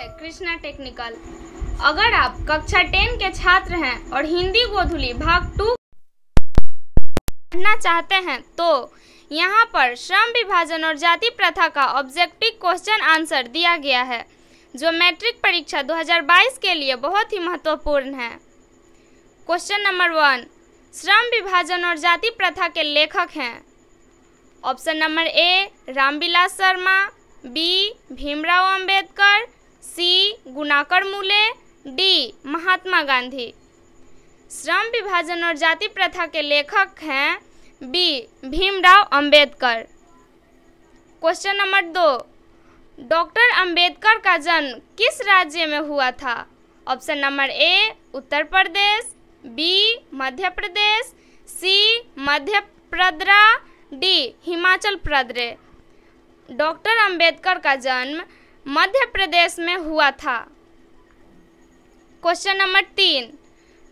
है कृष्णा टेक्निकल। अगर आप कक्षा 10 के छात्र हैं और हिंदी गोधुली भाग 2 पढ़ना चाहते हैं तो यहाँ पर श्रम विभाजन और जाति प्रथा का ऑब्जेक्टिव क्वेश्चन आंसर दिया गया है, जो मैट्रिक परीक्षा 2022 के लिए बहुत ही महत्वपूर्ण है। क्वेश्चन नंबर 1, श्रम विभाजन और जाति प्रथा के लेखक हैं। Option number A Ramvilas Sharma, B Bhimrao Ambedkar, C Gunakar Mule, D Mahatma Gandhi. श्रम विभाजन और जाति प्रथा के लेखक हैं B Bhimrao Ambedkar. Question number 2, doctor Ambedkar का जन्म किस राज्य में हुआ था? Option number A Uttar Pradesh, B Madhya Pradesh, C Madhya Pradesh, D Himachal Pradesh. Doctor Ambedkar का जन्म मध्य प्रदेश में हुआ था। क्वेश्चन नंबर 3,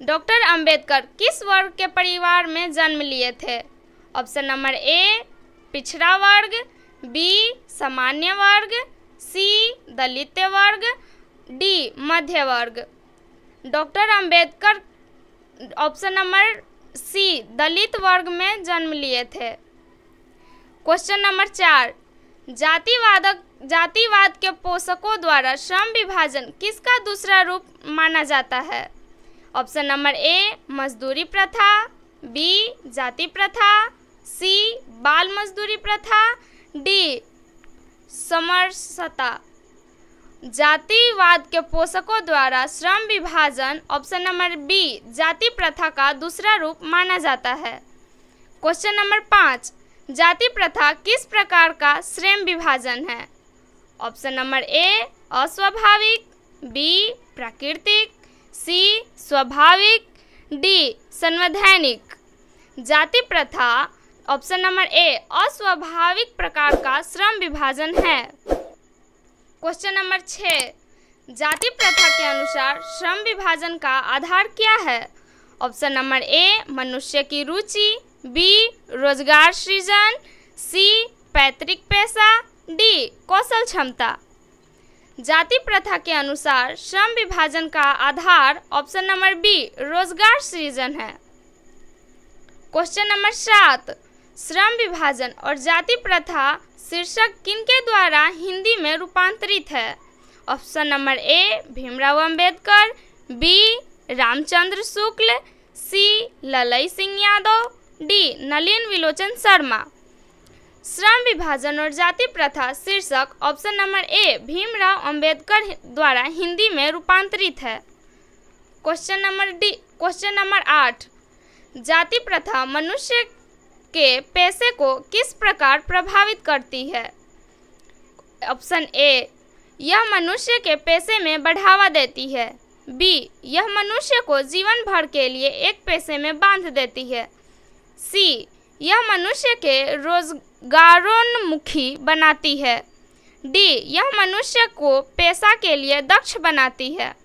डॉक्टर अंबेडकर किस वर्ग के परिवार में जन्म लिए थे? ऑप्शन नंबर ए पिछड़ा वर्ग, बी सामान्य वर्ग, सी दलित वर्ग, डी मध्य वर्ग। Doctor Ambedkar option number C दलित वर्ग में जन्म लिए थे। क्वेश्चन नंबर 4, जातिवाद के पोषकों द्वारा श्रम विभाजन किसका दूसरा रूप माना जाता है? ऑप्शन नंबर ए मजदूरी प्रथा, बी जाति प्रथा, सी बाल मजदूरी प्रथा, डी समरसता। जातिवाद के पोषकों द्वारा श्रम विभाजन ऑप्शन नंबर बी जाति प्रथा का दूसरा रूप माना जाता है। क्वेश्चन नंबर 5, जाति प्रथा किस प्रकार का श्रम विभाजन है? ऑप्शन नंबर ए अस्वाभाविक, बी प्राकृतिक, सी स्वाभाविक, डी संवैधानिक। जाति प्रथा ऑप्शन नंबर ए अस्वाभाविक प्रकार का श्रम विभाजन है। क्वेश्चन नंबर 6, जाति प्रथा के अनुसार श्रम विभाजन का आधार क्या है? ऑप्शन नंबर ए मनुष्य की रुचि, बी रोजगार सृजन, सी पैतृक पेशा, डी कौशल क्षमता। जाति प्रथा के अनुसार श्रम विभाजन का आधार ऑप्शन नंबर बी रोजगार सृजन है। क्वेश्चन नंबर 7, श्रम विभाजन और जाति प्रथा शीर्षक किनके द्वारा हिंदी में रूपांतरित है? Option number A Bhimrao Ambedkar, B Ramchandra Shukla, C Lalai Singh Yadav, D Nalin Vilochan Sharma. श्रम विभाजन और जाति प्रथा शीर्षक option number A Bhimrao Ambedkar द्वारा हिंदी में रूपांतरित है। क्वेश्चन नंबर 8, जाति प्रथा मनुष्य के पेशे को किस प्रकार प्रभावित करती है? ऑप्शन ए यह मनुष्य के पेशे में बढ़ावा देती है, बी यह मनुष्य को जीवन भर के लिए एक पेशे में बांध देती है, सी यह मनुष्य के रोजगारोन्मुखी बनाती है, डी यह मनुष्य को पेशा के लिए दक्ष बनाती है।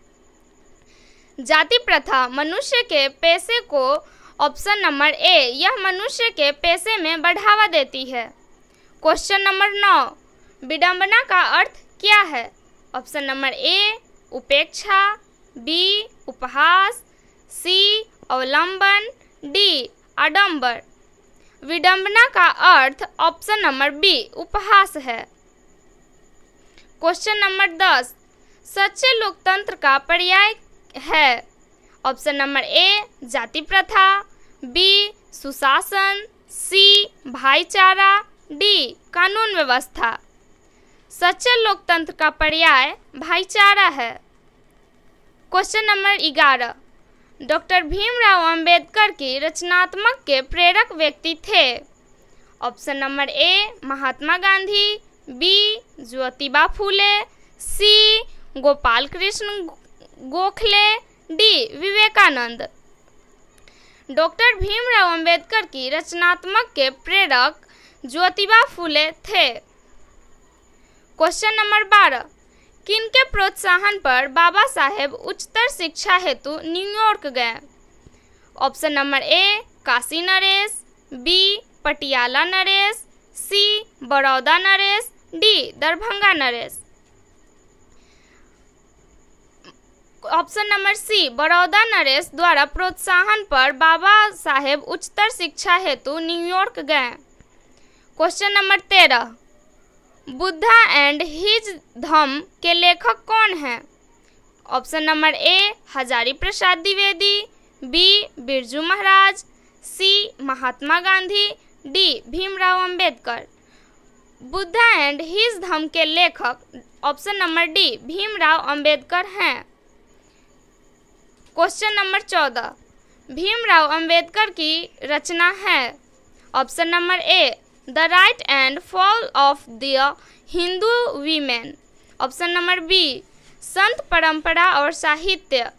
जाति प्रथा मनुष्य के पेशे को ऑप्शन नंबर ए यह मनुष्य के पेशे में बढ़ावा देती है। क्वेश्चन नंबर 9, विडंबना का अर्थ क्या है? ऑप्शन नंबर ए उपेक्षा, बी उपहास, सी अवलंबन, डी आडंबर। विडंबना का अर्थ ऑप्शन नंबर बी उपहास है। क्वेश्चन नंबर 10, सच्चे लोकतंत्र का पर्याय है? ऑप्शन नंबर ए जाति प्रथा, बी सुशासन, सी भाईचारा, डी कानून व्यवस्था। सच्चे लोकतंत्र का पर्याय भाईचारा है। Question number 11, doctor Bhimrao Ambedkar की रचनात्मक के प्रेरक व्यक्ति थे? Option number A Mahatma Gandhi, B Jyotiba Phule, C Gopal Krishna Gokhale, D Vivekananda. Doctor Bhimrao Ambedkar की रचनात्मक के प्रेरक ज्योतिबा फूले थे। क्वेश्चन नंबर 12, किनके प्रोत्साहन पर बाबा साहेब उच्चतर शिक्षा हेतु न्यूयॉर्क गए? ऑप्शन नंबर ए काशी नरेश, बी पटियाला नरेश, सी बड़ौदा नरेश, डी दरभंगा नरेश। ऑप्शन नंबर सी, बड़ौदा नरेश द्वारा प्रोत्साहन पर बाबा साहेब उच्चतर शिक्षा हेतु New York York. Question number 13, Buddha and his Dhamma के लेखक कौन हैं? Option number A, Hazari Prasad Dwivedi, B, Birju Maharaj, C, Mahatma Gandhi, D, Bhimrao Ambedkar. Buddha and his Dhamma के लेखक option number D, Bhimrao Ambedkar हैं। क्वेश्चन नंबर 14, भीमराव अंबेडकर की रचना है। Option number A, the rise and fall of the Hindu women. Option number B, संत परंपरा और साहित्य,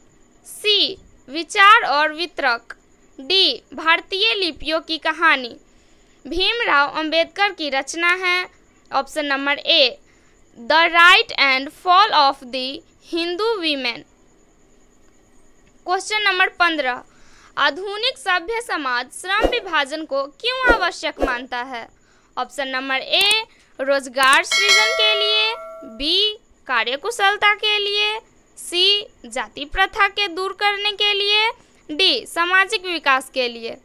सी, विचार और वितर्क, डी, भारतीय लिपियों की कहानी। भीमराव अंबेडकर की रचना है option number A, the rise and fall of the Hindu women. Question number 15, आधुनिक सभ्य समाज श्रम विभाजन को क्यों आवश्यक मानता है? ऑप्शन नंबर ए, रोजगार सृजन के लिए, बी, कार्यकुशलता के लिए, सी, जाति प्रथा के दूर करने के लिए, डी, सामाजिक विकास के लिए।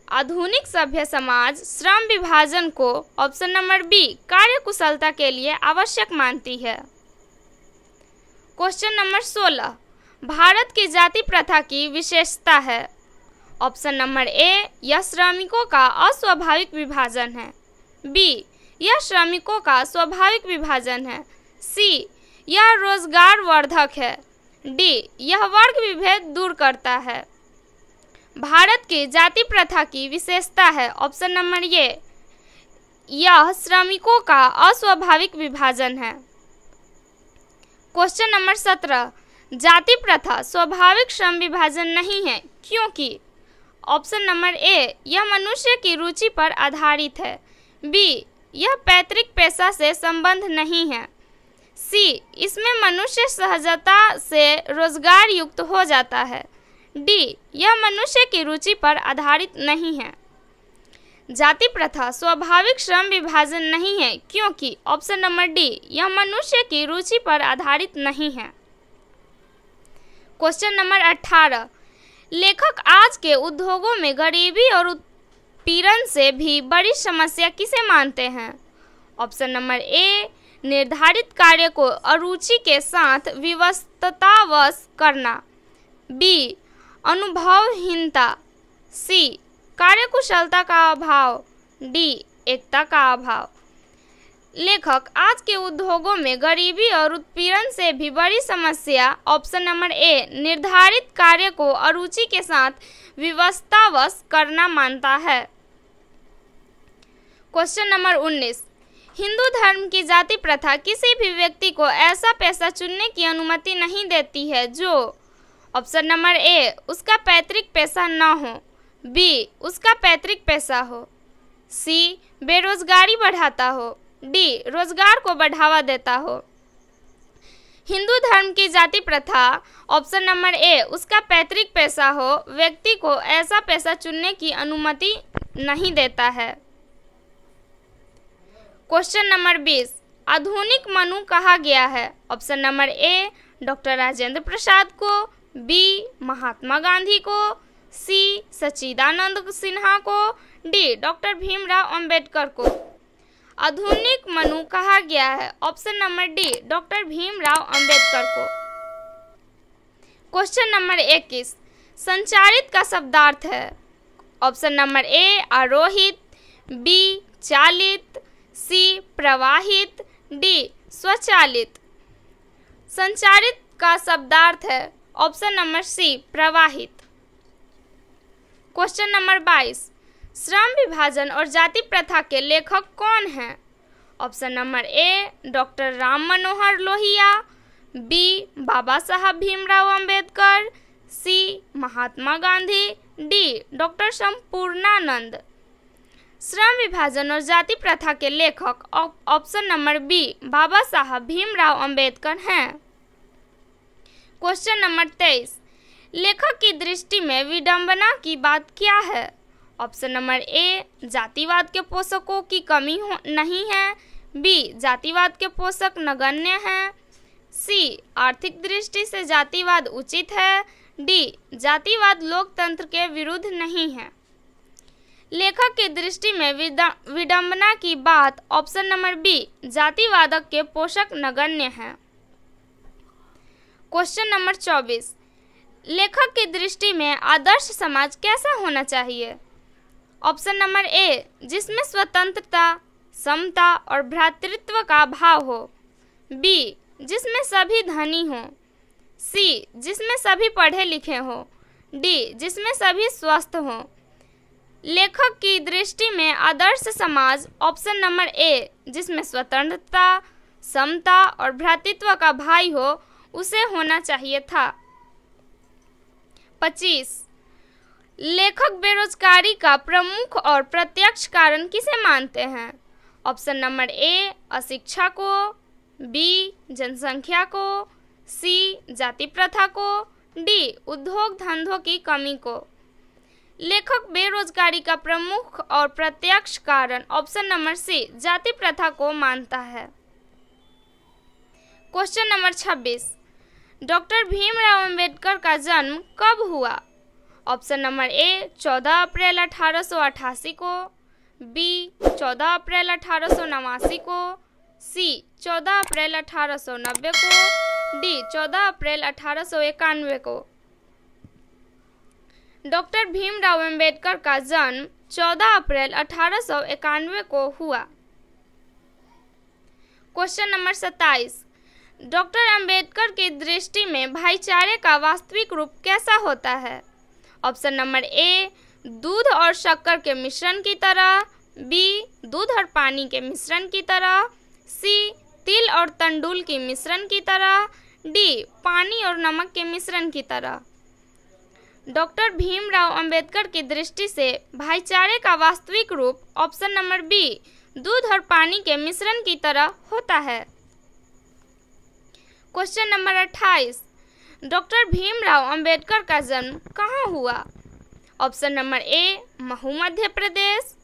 आधुनिक सभ्य समाज श्रम विभाजन को ऑप्शन नंबर बी, कार्यकुशलता के लिए आवश्यक मानती है। क्वेश्चन नंबर 16, भारत की जाति प्रथा की विशेषता है। ऑप्शन नंबर ए, यह श्रमिकों का अस्वाभाविक विभाजन है, बी, यह श्रमिकों का स्वाभाविक विभाजन है, सी, यह रोजगार वर्धक है, डी, यह वर्ग विभेद दूर करता है। भारत की जाति प्रथा की विशेषता है ऑप्शन नंबर ए, यह श्रमिकों का अस्वाभाविक विभाजन है। क्वेश्चन नंबर 17, जाति प्रथा स्वाभाविक श्रम विभाजन नहीं है क्योंकि? ऑप्शन नंबर ए, यह मनुष्य की रुचि पर आधारित है, बी, यह पैतृक पेशा से संबंध नहीं है, सी, इसमें मनुष्य सहजता से रोजगार युक्त हो जाता है, डी, यह मनुष्य की रुचि पर आधारित नहीं है। जाति प्रथा स्वाभाविक श्रम विभाजन नहीं है क्योंकि ऑप्शन नंबर डी, यह मनुष्य की रुचि पर आधारित नहीं है। क्वेश्चन नंबर 18, लेखक आज के उद्योगों में गरीबी और उत्पीड़न से भी बड़ी समस्या किसे मानते हैं? ऑप्शन नंबर ए, निर्धारित कार्य को अरुचि के साथ विवशतावश करना, बी, अनुभवहीनता, सी, कार्यकुशलता का अभाव, डी, एकता का अभाव। लेखक आज के उद्योगों में गरीबी और उत्पीड़न से भी बड़ी समस्या ऑप्शन नंबर ए, निर्धारित कार्य को अरुचि के साथ विवशतावश करना मानता है। क्वेश्चन नंबर 19, हिंदू धर्म की जाति प्रथा किसी भी व्यक्ति को ऐसा पेशा चुनने की अनुमति नहीं देती है जो ऑप्शन नंबर ए, उसका पैतृक पेशा न हो, बी, उसका पैतृक पेशा हो, सी, बेरोजगारी बढ़ाता हो, डी, रोजगार को बढ़ावा देता हो। हिंदू धर्म की जाति प्रथा ऑप्शन नंबर ए, उसका पैतृक पेशा हो, व्यक्ति को ऐसा पेशा चुनने की अनुमति नहीं देता है। क्वेश्चन नंबर 20, आधुनिक मनु कहा गया है? Option number A, doctor Rajendra Prasad को, बी, महात्मा गांधी को, सी, सच्चिदानंद सिन्हा को, डी, डॉक्टर भीमराव अंबेडकर को। आधुनिक मनु कहा गया है option number D, doctor Bhimrao Ambedkar को। क्वेश्चन नंबर 21, संचारित का शब्दार्थ है? ऑप्शन नंबर ए, आरोहित, बी, चालित, सी, प्रवाहित, डी, स्वचालित। संचारित का शब्दार्थ है ऑप्शन नंबर सी, प्रवाहित। क्वेश्चन नंबर 22, श्रम विभाजन और जाति प्रथा के लेखक कौन हैं? Option number A, doctor Ram Manohar Lohia, B, Baba Saheb Bhimrao Ambedkar, C, Mahatma Gandhi, D, doctor Sampurnanand. श्रम विभाजन और जाति प्रथा के लेखक option number B, Baba Saheb Bhimrao Ambedkar हैं। क्वेश्चन नंबर 23, लेखक की दृष्टि में विडंबना की बात क्या है? ऑप्शन नंबर ए, जातिवाद के पोषकों की कमी नहीं है, बी, जातिवाद के पोषक नगण्य हैं, सी, आर्थिक दृष्टि से जातिवाद उचित है। डी, जातिवाद लोकतंत्र के विरुद्ध नहीं है। लेखक की दृष्टि में विडंबना की बात ऑप्शन नंबर बी, जातिवादक के पोषक नगण्य है। क्वेश्चन नंबर 24, लेखक की दृष्टि में आदर्श समाज कैसा होना चाहिए? ऑप्शन नंबर ए, जिसमें स्वतंत्रता, समता और भ्रातृत्व का भाव हो। बी, जिसमें सभी धनी हों। सी, जिसमें सभी पढ़े लिखे हों। डी, जिसमें सभी स्वस्थ हों। लेखक की दृष्टि में आदर्श समाज ऑप्शन नंबर ए, जिसमें स्वतंत्रता, समता और भ्रातृत्व का भाव हो, उसे होना चाहिए था। 25, लेखक बेरोजगारी का प्रमुख और प्रत्यक्ष कारण किसे मानते हैं? ऑप्शन नंबर ए, अशिक्षा को। बी, जनसंख्या को। सी, जाति प्रथा को। डी, उद्योग धंधों की कमी को। लेखक बेरोजगारी का प्रमुख और प्रत्यक्ष कारण ऑप्शन नंबर सी, जाति प्रथा को मानता है। Question number 26, doctor Bhimrao Ambedkar का जन्म कब हुआ? ऑप्शन नंबर ए, 14 अप्रैल 1888 को। बी, 14 अप्रैल 1889 को। सी, 14 अप्रैल 1890 को। डी, 14 अप्रैल 1891 को। डॉक्टर भीमराव अंबेडकर का जन्म 14 अप्रैल 1891 को हुआ। क्वेश्चन नंबर 27, डॉक्टर अंबेडकर की दृष्टि में भाईचारे का वास्तविक रूप कैसा होता है? ऑप्शन नंबर ए, दूध और शक्कर के मिश्रण की तरह। बी, दूध और पानी के मिश्रण की तरह। सी, तिल और तंडुल की मिश्रण की तरह। डी, पानी और नमक के मिश्रण की तरह। डॉक्टर भीमराव अंबेडकर की दृष्टि से भाईचारे का वास्तविक रूप ऑप्शन नंबर बी, दूध और पानी के मिश्रण की तरह होता है। Question number 28, doctor Bhimrao Ambedkar का जन्म कहाँ हुआ? Option number A, Mhow Madhya Pradesh.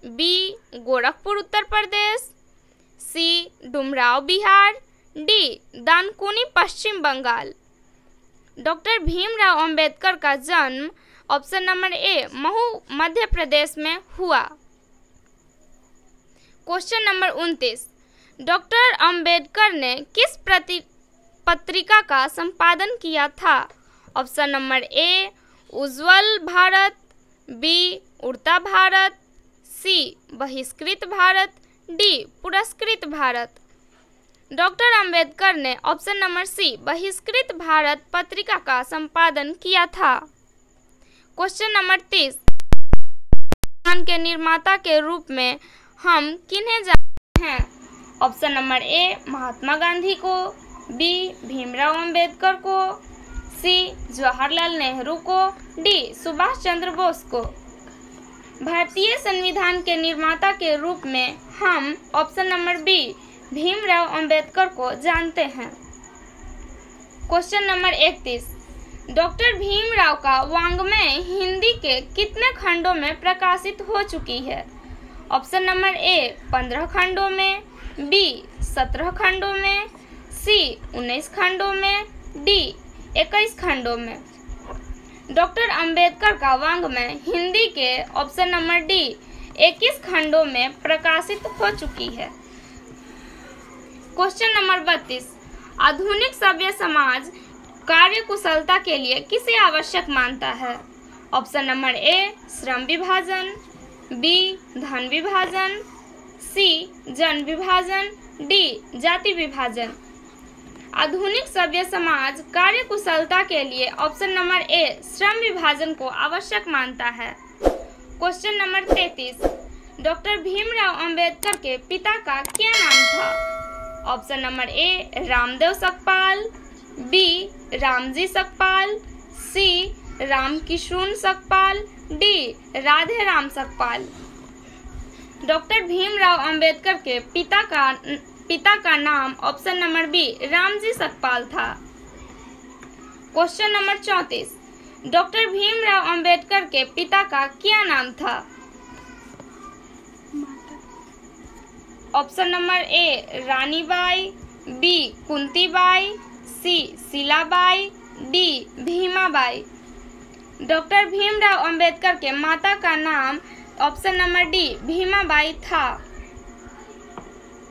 B, Gorakhpur Uttar Pradesh. C, Dumraon Bihar. D, Dankuni Paschim Bengal. Doctor Bhimrao Ambedkar का जन्म option number A, Mhow Madhya Pradesh में हुआ। क्वेश्चन नंबर 29, डॉक्टर अंबेडकर ने किस पत्रिका का संपादन किया था? Option number A, Ujjwal Bharat. B, Udta Bharat. सी, बहिष्कृत भारत। डी, पुरस्कृत भारत। डॉक्टर अंबेडकर ने ऑप्शन नंबर सी, बहिष्कृत भारत पत्रिका का संपादन किया था। क्वेश्चन नंबर 30, संविधान के निर्माता के रूप में हम किन्हें जानते हैं? Option number A, Mahatma Gandhi को। बी, भीमराव अंबेडकर को। सी, जवाहरलाल नेहरू को। डी, सुभाष चंद्र बोस को। भारतीय संविधान के निर्माता के रूप में हम option number B, Bhimrao Ambedkar को जानते हैं। क्वेश्चन नंबर 31, डॉक्टर भीमराव का वाङ्मय हिंदी के कितने खंडों में प्रकाशित हो चुकी है? ऑप्शन नंबर ए, 15 खंडों में। बी, 17 खंडों में। सी, 19 खंडों में। डी, 21 खंडों में। डॉक्टर अंबेडकर का वाङ्मय हिंदी के ऑप्शन नंबर डी, 21 खंडों में प्रकाशित हो चुकी है। क्वेश्चन नंबर 32, आधुनिक सभ्य समाज कार्य कुशलता के लिए किसे आवश्यक मानता है? ऑप्शन नंबर ए, श्रम विभाजन। बी, धन विभाजन। सी, जन विभाजन। डी, जाति विभाजन। आधुनिक सभ्य समाज कार्य कुशलता के लिए ऑप्शन नंबर ए, श्रम विभाजन को आवश्यक मानता है। Question number 33, doctor Bhimrao Ambedkar के पिता का क्या नाम था? Option number A, Ramdev Sakpal. B, Ramji Sakpal. C, Ramkishun Sakpal. D, Radhe Ram Sakpal. Doctor Bhimrao Ambedkar के पिता का नाम option number B, Ramji Sakpal था। Question number 34, doctor Bhimrao Ambedkar के पिता का क्या नाम था? Option number A, Ranibai. B Kuntibai, C Shilabai, D Bhimabai. Doctor Bhimrao Ambedkar के माता का नाम ऑप्शन नंबर डी भीमाबाई था।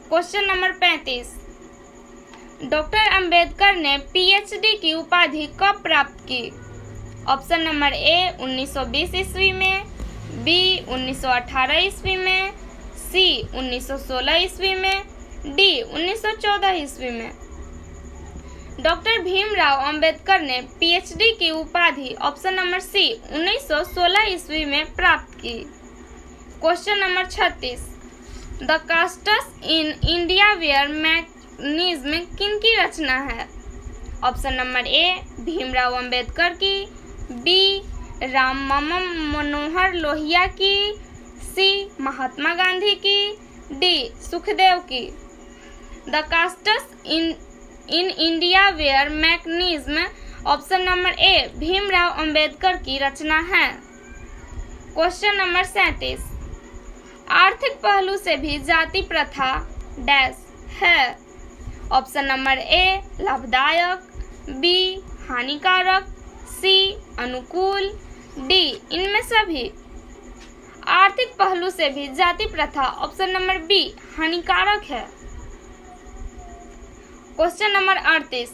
क्वेश्चन नंबर 35, डॉक्टर अंबेडकर ने पीएचडी की उपाधि कब प्राप्त की? ऑप्शन नंबर ए 1920 ईस्वी में, बी 1918 ईस्वी में, सी 1916 ईस्वी में, डी 1914 ईस्वी में। डॉक्टर भीमराव अंबेडकर ने पीएचडी की उपाधि ऑप्शन नंबर सी 1916 ईस्वी में प्राप्त की। Question number 36, the castes in India their mechanism किनकी रचना है? Option number A Bhimrao Ambedkar की, बी राम मनोहर लोहिया की, सी महात्मा गांधी की, डी सुखदेव की। The castes in India their mechanism option number A Bhimrao Ambedkar की रचना है। क्वेश्चन नंबर 37, आर्थिक पहलू से भी जाति प्रथा डैश है। ऑप्शन नंबर ए लाभदायक, बी हानिकारक, सी अनुकूल, डी इनमें सभी। आर्थिक पहलू से भी जाति प्रथा ऑप्शन नंबर बी हानिकारक है। क्वेश्चन नंबर 38,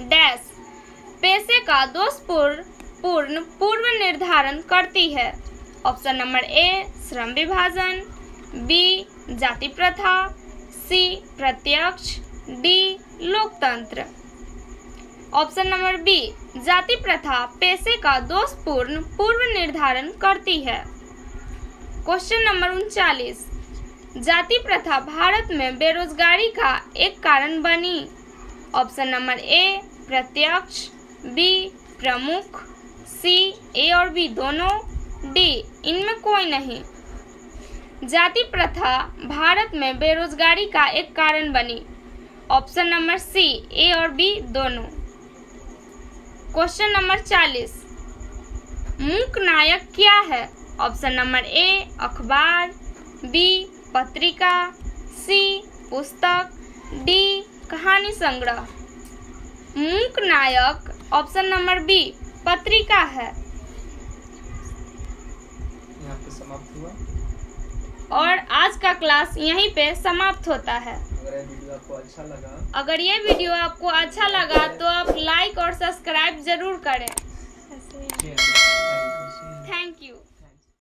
डैश पेशे का दोषपूर्ण पूर्व निर्धारण करती है। ऑप्शन नंबर ए श्रम विभाजन, बी जाति प्रथा, सी प्रत्यक्ष, डी लोकतंत्र। ऑप्शन नंबर बी जाति प्रथा पेशे का दोषपूर्ण पूर्व निर्धारण करती है। क्वेश्चन नंबर 39, जाति प्रथा भारत में बेरोजगारी का एक कारण बनी। ऑप्शन नंबर ए प्रत्यक्ष, बी प्रमुख, सी ए और बी दोनों, डी इनमें कोई नहीं। जाति प्रथा भारत में बेरोजगारी का एक कारण बनी। ऑप्शन नंबर सी ए और बी दोनों। क्वेश्चन नंबर 40, मूक नायक क्या है? ऑप्शन नंबर ए अखबार, बी पत्रिका, सी पुस्तक, डी कहानी संग्रह। मूक नायक ऑप्शन नंबर बी पत्रिका है। यहाँ पे समाप्त हुआ और आज का क्लास यहीं पे समाप्त होता है। अगर ये वीडियो आपको अच्छा लगा तो आप लाइक और सब्सक्राइब जरूर करें। Thank you.